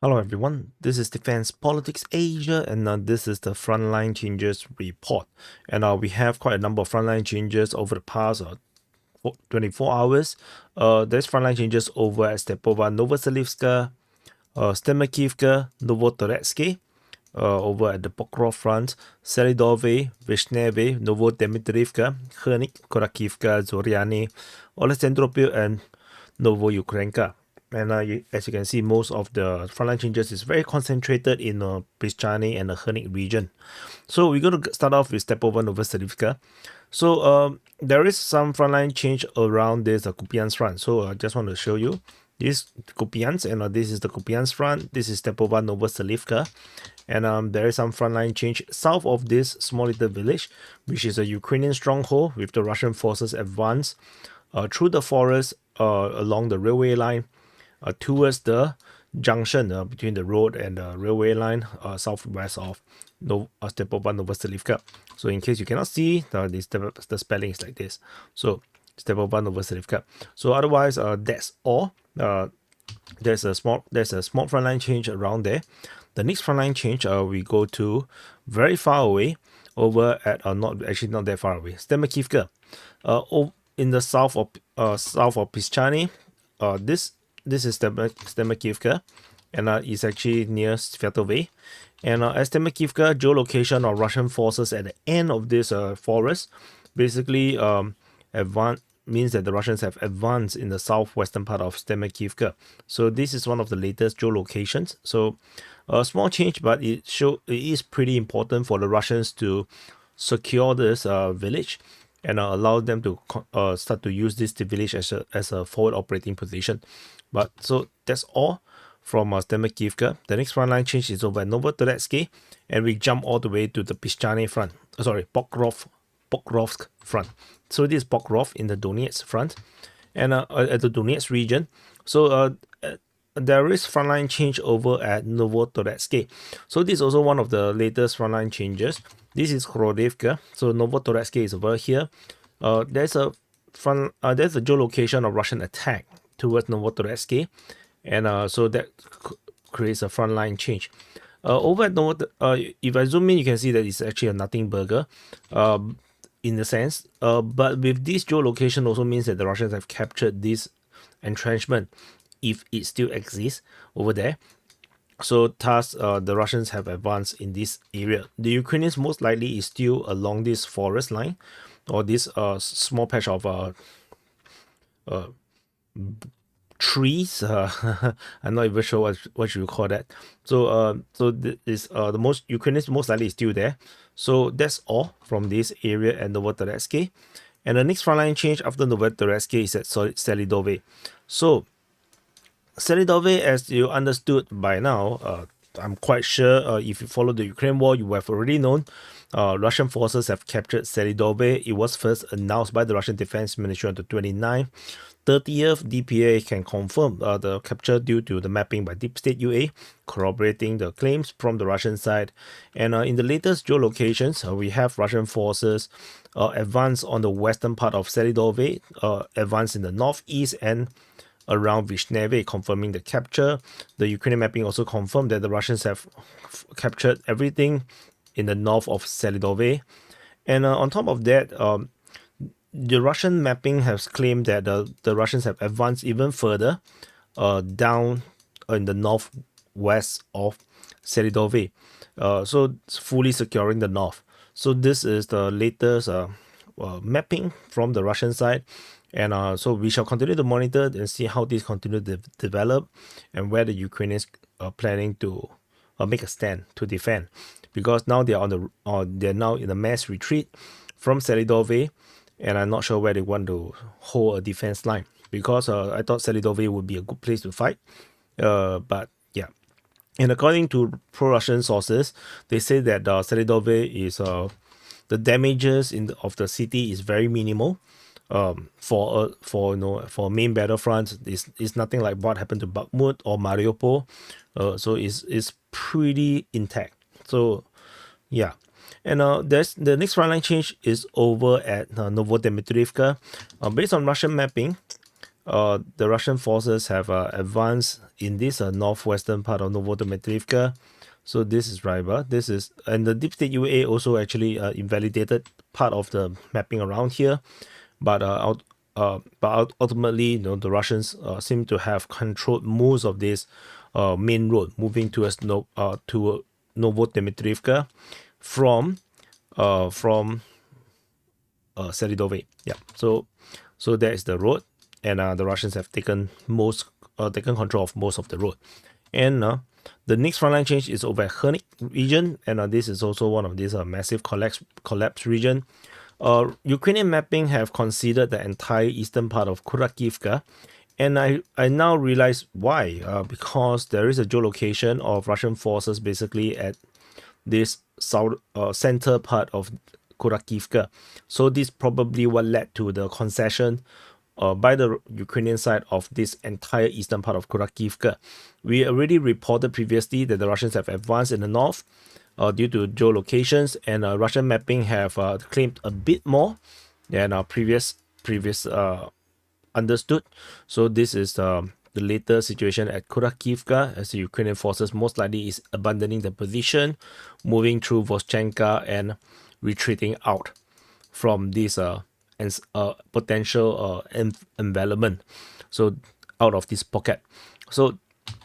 Hello everyone, this is Defense Politics Asia and this is the Frontline Changes Report. And we have quite a number of frontline changes over the past 24 hours. There's frontline changes over at Stepover Novoselivska, Stemakivka, Novo Deka, over at the Pokrov front, Selydove, Vishneve, Novo Deka, Kurakhivka, Zoriani, Oleksandropil, and Novo Ukra. And as you can see, most of the frontline changes is very concentrated in Pischani and the Hernik region. So we're going to start off with Stepover Novoselivska. So there is some frontline change around this Kupiansk front. So I just want to show you this Kupiansk, and this is the Kupiansk front. This is Stepover Novoselivska. And there is some frontline change south of this small little village, which is a Ukrainian stronghold with the Russian forces advance through the forest along the railway line towards the junction between the road and the railway line southwest of Stepover Novoselivka. So in case you cannot see, the spelling is like this. So Stepover Novoselivka. So otherwise, that's all. There's a small frontline change around there. The next frontline change, we go to very far away over at not that far away, Stemakivka, in the south of Pischani. This is Stemakivka, and it's actually near Svetove. And at Stemakivka, geolocation of Russian forces at the end of this forest, basically means that the Russians have advanced in the southwestern part of Stemakivka. So this is one of the latest geolocations. So a small change, but it is pretty important for the Russians to secure this village and allow them to start to use this village as a forward operating position. But so that's all from Stemakivka. The next frontline change is over at Novo Deka, and we jump all the way to the Pischani front. Pokrovsk front. So this is Pokrov in the Donetsk front, and at the Donetsk region. So there is frontline change over at Novo Deka. So this is also one of the latest frontline changes. This is Kurakhivka. So Novo Deka is over here. There's a geolocation of Russian attack towards Novo Deka, and so that creates a frontline change. Over at Novo, if I zoom in, you can see that it's actually a nothing burger, in a sense. But with this geolocation also means that the Russians have captured this entrenchment, if it still exists over there. So thus, the Russians have advanced in this area. The Ukrainians most likely is still along this forest line, or this small patch of trees. I'm not even sure what you call that. So the most Ukrainians most likely is still there. So that's all from this area at Novo Deka. And the next frontline change after Novo Deka is at Selydove. So Selydove, as you understood by now, I'm quite sure if you follow the Ukraine war, you have already known Russian forces have captured Selydove. It was first announced by the Russian Defense Ministry on the 29th. 30th, DPA can confirm the capture due to the mapping by Deep State UA, corroborating the claims from the Russian side. And in the latest geolocations, we have Russian forces advance on the western part of Selydove, advance in the northeast and around Vishneve, confirming the capture. The Ukrainian mapping also confirmed that the Russians have captured everything in the north of Selydove. And on top of that, the Russian mapping has claimed that the Russians have advanced even further down in the northwest of Selydove. So it's fully securing the north. So this is the latest mapping from the Russian side. And so we shall continue to monitor and see how this continue to develop, and where the Ukrainians are planning to make a stand to defend, because now they are they're now in a mass retreat from Selydove, and I'm not sure where they want to hold a defense line, because I thought Selydove would be a good place to fight, but yeah. And according to pro-Russian sources, they say that Selydove is the damages of the city is very minimal. For main battlefronts, it's nothing like what happened to Bakhmut or Mariupol. So it's pretty intact. So yeah. And there's the next frontline change is over at Novo Deka. Based on Russian mapping, the Russian forces have advanced in this northwestern part of Novo Deka. So this is Ryba. This is, and the Deep State UA also actually invalidated part of the mapping around here, but ultimately, the Russians seem to have controlled most of this main road moving towards to Novo Deka from Selydove. Yeah. So that is the road, and the Russians have taken control of most of the road, and the next frontline change is over at Hernik region, and this is also one of these massive collapse region. Ukrainian mapping have considered the entire eastern part of Kurakhivka, and I now realize why. Because there is a geolocation of Russian forces basically at this south center part of Kurakhivka. So this probably what led to the concession by the Ukrainian side of this entire eastern part of Kurakhivka. We already reported previously that the Russians have advanced in the north due to geolocations, and Russian mapping have claimed a bit more than our previous understood. So this is the later situation at Kurakhivka, as the Ukrainian forces most likely is abandoning the position, moving through Voschenka and retreating out from this potential envelopment, so out of this pocket. So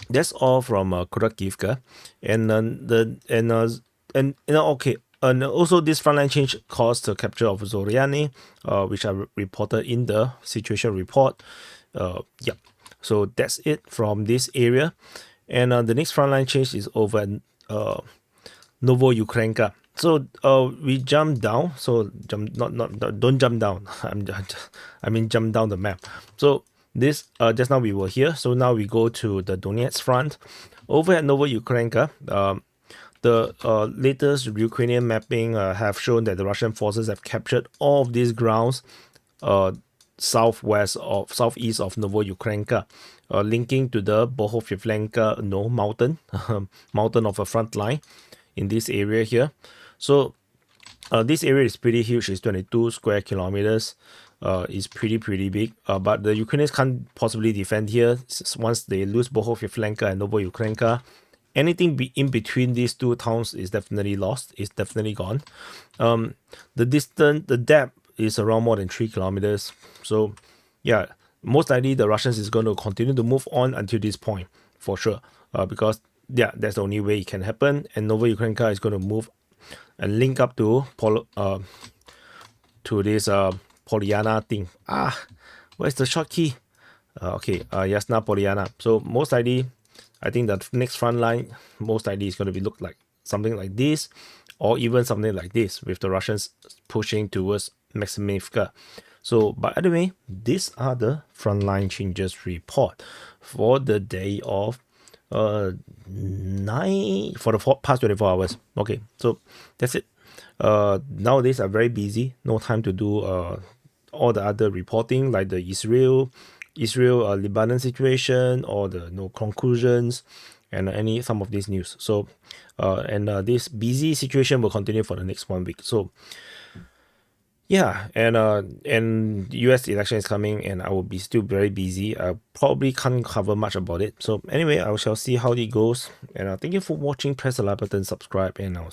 that's all from Kurakhivka, and okay. And also, this frontline change caused the capture of Zoriani, which I reported in the situation report. Yeah, so that's it from this area. And the next frontline change is over at Novo Ukra. So we jump down. So don't jump down. I mean jump down the map. So this just now we were here. So now we go to the Donetsk front. Over at Novo Ukra, the latest Ukrainian mapping have shown that the Russian forces have captured all of these grounds southeast of Novo Ukra, linking to the Bohovivlenka mountain, mountain of a front line in this area here. So this area is pretty huge. It's 22 square kilometers. It's pretty big. But the Ukrainians can't possibly defend here once they lose Bohovivlenka and Novo Ukra. Anything in between these two towns is definitely lost. It's definitely gone. The depth is around more than 3 kilometers. So yeah, most likely the Russians is going to continue to move on until this point for sure. Because yeah, that's the only way it can happen. And Novo Ukra is going to move and link up to this Polyana thing. Where's the shortkey? Okay, Yasna Polyana. So most likely, I think the next front line most likely is going to look like something like this, or even something like this, with the Russians pushing towards Maximivka. So, by the way, these are the frontline changes report for the day of for the past 24 hours. Okay, so that's it. Nowadays I'm very busy, no time to do all the other reporting like the Israel Lebanon situation, or the conclusions, and some of these news. So this busy situation will continue for the next 1 week. So yeah, and US election is coming, and I will be still very busy. I probably can't cover much about it. So anyway, I shall see how it goes. And thank you for watching. Press the like button, subscribe, and I'll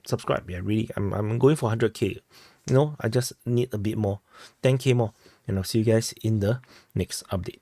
subscribe. Yeah, really, I'm going for 100k. I just need a bit more, 10k more, and I'll see you guys in the next update.